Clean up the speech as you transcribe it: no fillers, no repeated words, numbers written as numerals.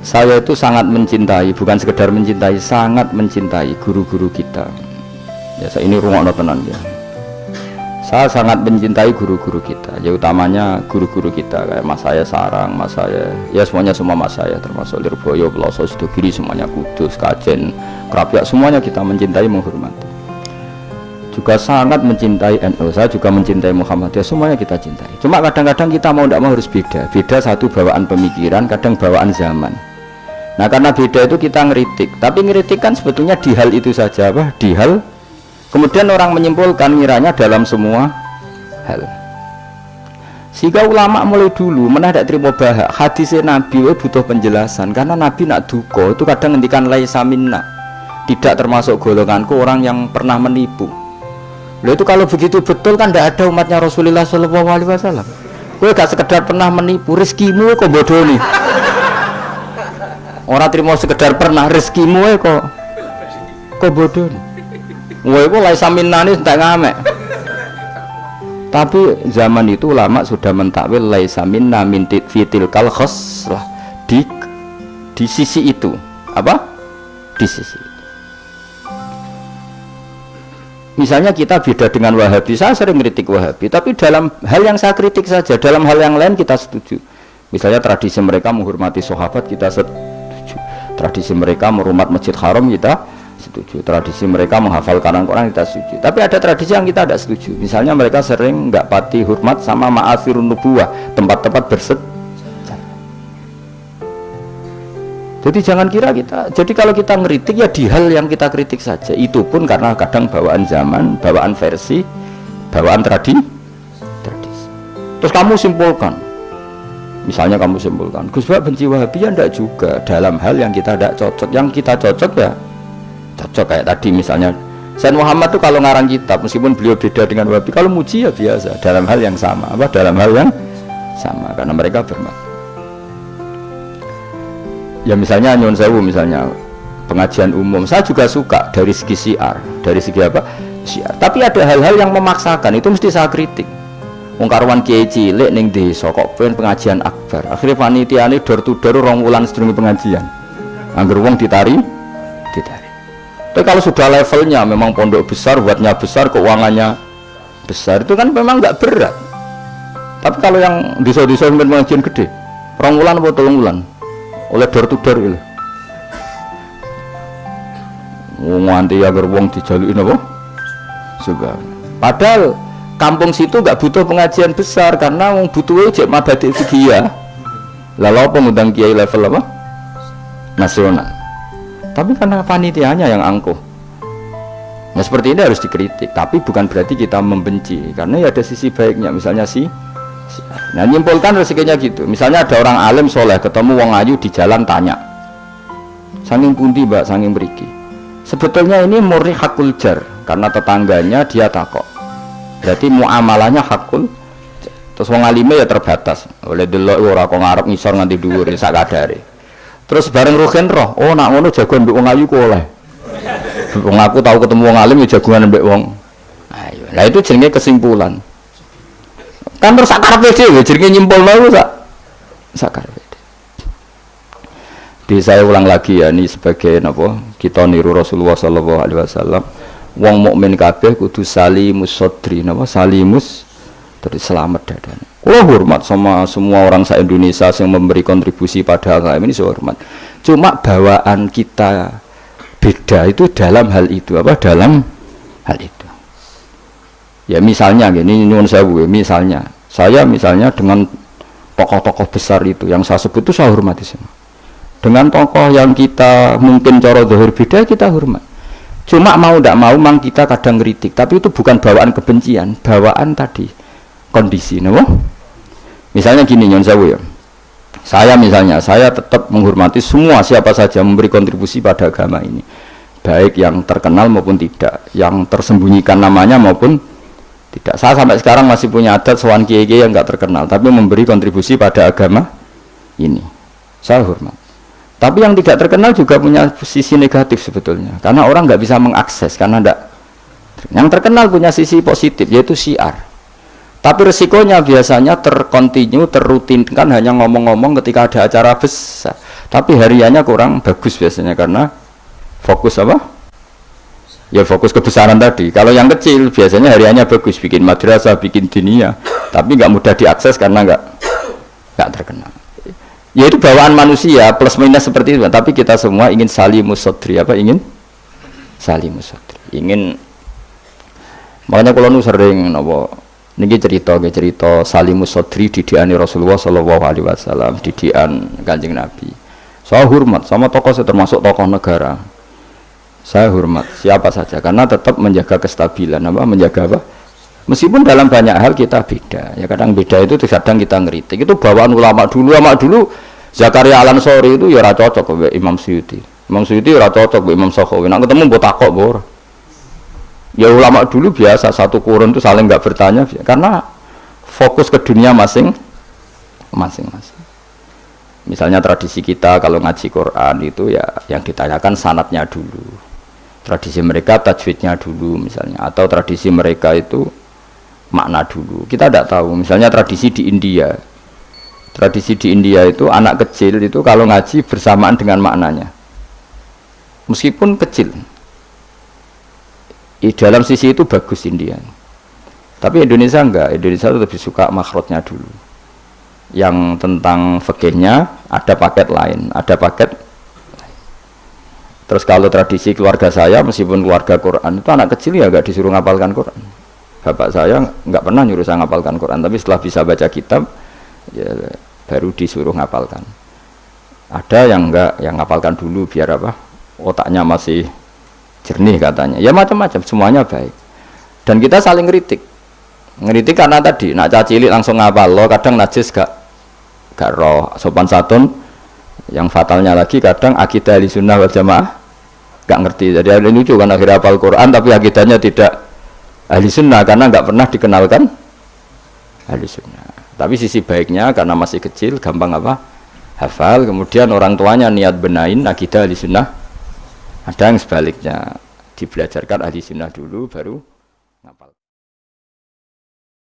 Saya itu sangat mencintai, bukan sekedar mencintai, sangat mencintai guru-guru kita. Ya, saya ini rungokno tenan ya. Saya sangat mencintai guru-guru kita, ya utamanya guru-guru kita kayak mas saya Sarang, mas saya, ya semuanya semua mas saya, termasuk Lirboyo, Peloso, Sidogiri, semuanya Kudus, Kajen, Krapyak, semuanya kita mencintai, menghormati. Juga sangat mencintai NU, saya juga mencintai Muhammadiyah, semuanya kita cintai. Cuma kadang-kadang kita mau tidak mau harus beda, satu bawaan pemikiran, kadang bawaan zaman. Nah karena beda itu kita ngeritik, tapi ngeritik kan sebetulnya di hal itu saja, apa? Di hal. Kemudian orang menyimpulkan ngiranya dalam semua hal. Sehingga ulama mulai dulu mana tidak terima bahak hadisnya Nabi butuh penjelasan, karena Nabi nak duko itu kadang ngendikan laisa minna, tidak termasuk golonganku orang yang pernah menipu. Loh itu kalau begitu betul kan tidak ada umatnya Rasulullah SAW. Kowe gak sekedar pernah menipu, rezekimu kok bodoh nih. Orang terima sekedar pernah, rezekimu kok bodoh nih. Wah itu laisa minna ini tak ngamek. Tapi zaman itu ulama sudah mentakwil laisa minna min fitil kal khoslah, di sisi itu apa? Di sisi itu. Misalnya kita beda dengan Wahabi, saya sering kritik Wahabi, tapi dalam hal yang saya kritik saja, dalam hal yang lain kita setuju. Misalnya tradisi mereka menghormati sahabat, kita setuju. Tradisi mereka merumah Masjid Haram, kita setuju. Tradisi mereka menghafal Quran, kita setuju. Tapi ada tradisi yang kita tidak setuju. Misalnya mereka sering nggak pati hormat sama ma'athirun nubuwah, tempat-tempat bersejarah. Jadi jangan kira kita, jadi kalau kita ngeritik ya di hal yang kita kritik saja. Itu pun karena kadang bawaan zaman, bawaan versi, bawaan tradisi. Terus kamu simpulkan, misalnya kamu simpulkan Gus Bak benci Wahabi, ya enggak juga. Dalam hal yang kita tidak cocok, yang kita cocok ya cocok. Kayak tadi misalnya Sayyid Muhammad tuh kalau ngarang kitab, meskipun beliau beda dengan Wahabi, kalau muji ya biasa, dalam hal yang sama, apa dalam hal yang sama, karena mereka bermakna. Ya misalnya nyuwun sewu, misalnya pengajian umum, saya juga suka dari segi syiar, dari segi apa? Syiar. Tapi ada hal-hal yang memaksakan, itu mesti saya kritik. Wong karwan kiai cilik ning desa kok pengen pengajian akbar. Akhirnya panitiane door to door 2 wulan sedurunge pengajian. Angger wong ditari. Tapi kalau sudah levelnya memang pondok besar, buatnya besar, keuangannya besar, itu kan memang nggak berat. Tapi kalau yang desa-desa pengajian gede, 2 wulan atau 3 wulan oleh door to door itu nganti agar wong dijalukin apa? Sebab padahal kampung situ nggak butuh pengajian besar, karena wong butuhnya cek mabadi fikih. Lalu apa ngundang kiai level apa? Nasional. Tapi karena panitianya yang angkuh. Nah seperti ini harus dikritik, tapi bukan berarti kita membenci, karena ya ada sisi baiknya. Misalnya nah nyimpulkan rezekinya gitu. Misalnya ada orang alim soleh ketemu wong ayu di jalan, tanya saking pundi mbak, saking beriki. Sebetulnya ini murni hakul jar, karena tetangganya dia takok, berarti muamalahnya hakul. Terus wong alime ya terbatas, oleh delok ora kok ngarep ngisor nganti dhuwur sak kadare. Terus bareng rugen roh, oh nak ngono jagoan mbek wong ayu ku oleh. Wong aku tahu ketemu wong alim ya jagoan mbek wong ayu. Nah itu jenenge kesimpulan. Kan terus sakarepe dhewe jenenge nyimpulno sakarepe. Di saya ulang lagi ya, ini sebagai apa? Kita niru Rasulullah sallallahu alaihi wasallam. Wong mukmin kabeh kudu salimus sodri, napa? Salimus terus selamat dadane. Kula hormat sama semua orang se-Indonesia yang memberi kontribusi pada agama ini, saya hormat. Cuma bawaan kita beda itu dalam hal itu, apa? Dalam hal itu. Ya misalnya gini, nyuwun sewu, misalnya saya dengan tokoh-tokoh besar itu yang saya sebut itu saya hormati semua. Dengan tokoh yang kita mungkin cara zahir beda, kita hormat. Cuma mau tidak mau memang kita kadang kritik, tapi itu bukan bawaan kebencian, bawaan tadi kondisi, no? Misalnya gini, nyuwun sewu ya. Saya tetap menghormati semua siapa saja memberi kontribusi pada agama ini, baik yang terkenal maupun tidak, yang tersembunyikan namanya maupun tidak. Saya sampai sekarang masih punya adat sowan kiai-kiai yang nggak terkenal tapi memberi kontribusi pada agama ini, saya hormat. Tapi yang tidak terkenal juga punya sisi negatif sebetulnya, karena orang nggak bisa mengakses, karena enggak. Yang terkenal punya sisi positif, yaitu syiar. Tapi resikonya biasanya terkontinu, terrutinkan hanya ngomong-ngomong ketika ada acara besar. Tapi hariannya kurang bagus biasanya karena fokus apa? Ya fokus kebesaran tadi. Kalau yang kecil biasanya hariannya bagus, bikin madrasah, bikin diniyah, tapi nggak mudah diakses karena nggak terkenal. Ya itu bawaan manusia plus minus seperti itu. Tapi kita semua ingin salimus sodri, apa ingin salimus sodri. Ingin, makanya kalau nu sering nopo niki cerita salimus sodri didikan Rasulullah Shallallahu Alaihi Wasallam, didikan Kanjeng Nabi. Saya hormat sama tokoh saya, termasuk tokoh negara. Saya hormat siapa saja karena tetap menjaga kestabilan, menjaga apa? Meskipun dalam banyak hal kita beda, ya kadang beda itu kadang kita ngeritik. Itu bawaan ulama dulu Zakaria Al-Ansori itu ya ora cocok ke Imam Suyuti. Imam Suyuti ora cocok ke Imam Sakhawi. Nek ketemu mbok takok bor. Ya ulama dulu biasa satu kurun itu saling nggak bertanya karena fokus ke dunia masing-masing. Misalnya tradisi kita kalau ngaji Quran itu ya yang ditanyakan sanadnya dulu. Tradisi mereka tajwidnya dulu misalnya, atau tradisi mereka itu makna dulu. Kita tidak tahu. Misalnya tradisi di India. Tradisi di India itu anak kecil itu kalau ngaji bersamaan dengan maknanya. Meskipun kecil. Di dalam sisi itu bagus India. Tapi Indonesia enggak. Indonesia lebih suka makhrajnya dulu. Yang tentang fikihnya ada paket lain, ada paket. Terus kalau tradisi keluarga saya, meskipun keluarga Quran itu anak kecil ya nggak disuruh ngapalkan Quran. Bapak saya nggak pernah nyuruh saya ngapalkan Quran, tapi setelah bisa baca kitab, ya baru disuruh ngapalkan. Ada yang nggak, yang ngapalkan dulu biar apa? Otaknya masih jernih katanya. Ya macam-macam, semuanya baik. Dan kita saling ngeritik karena tadi, nak cacilik langsung ngapal lo, kadang najis gak roh sopan santun. Yang fatalnya lagi kadang akidah Ahlussunnah wal Jamaah nggak ngerti. Jadi ada lucu kan akhirnya hafal Quran tapi akidahnya tidak Ahlussunnah karena nggak pernah dikenalkan Ahlussunnah. Tapi sisi baiknya karena masih kecil gampang apa hafal, kemudian orang tuanya niat benain akidah Ahlussunnah. Ada yang sebaliknya dibelajarkan Ahlussunnah dulu baru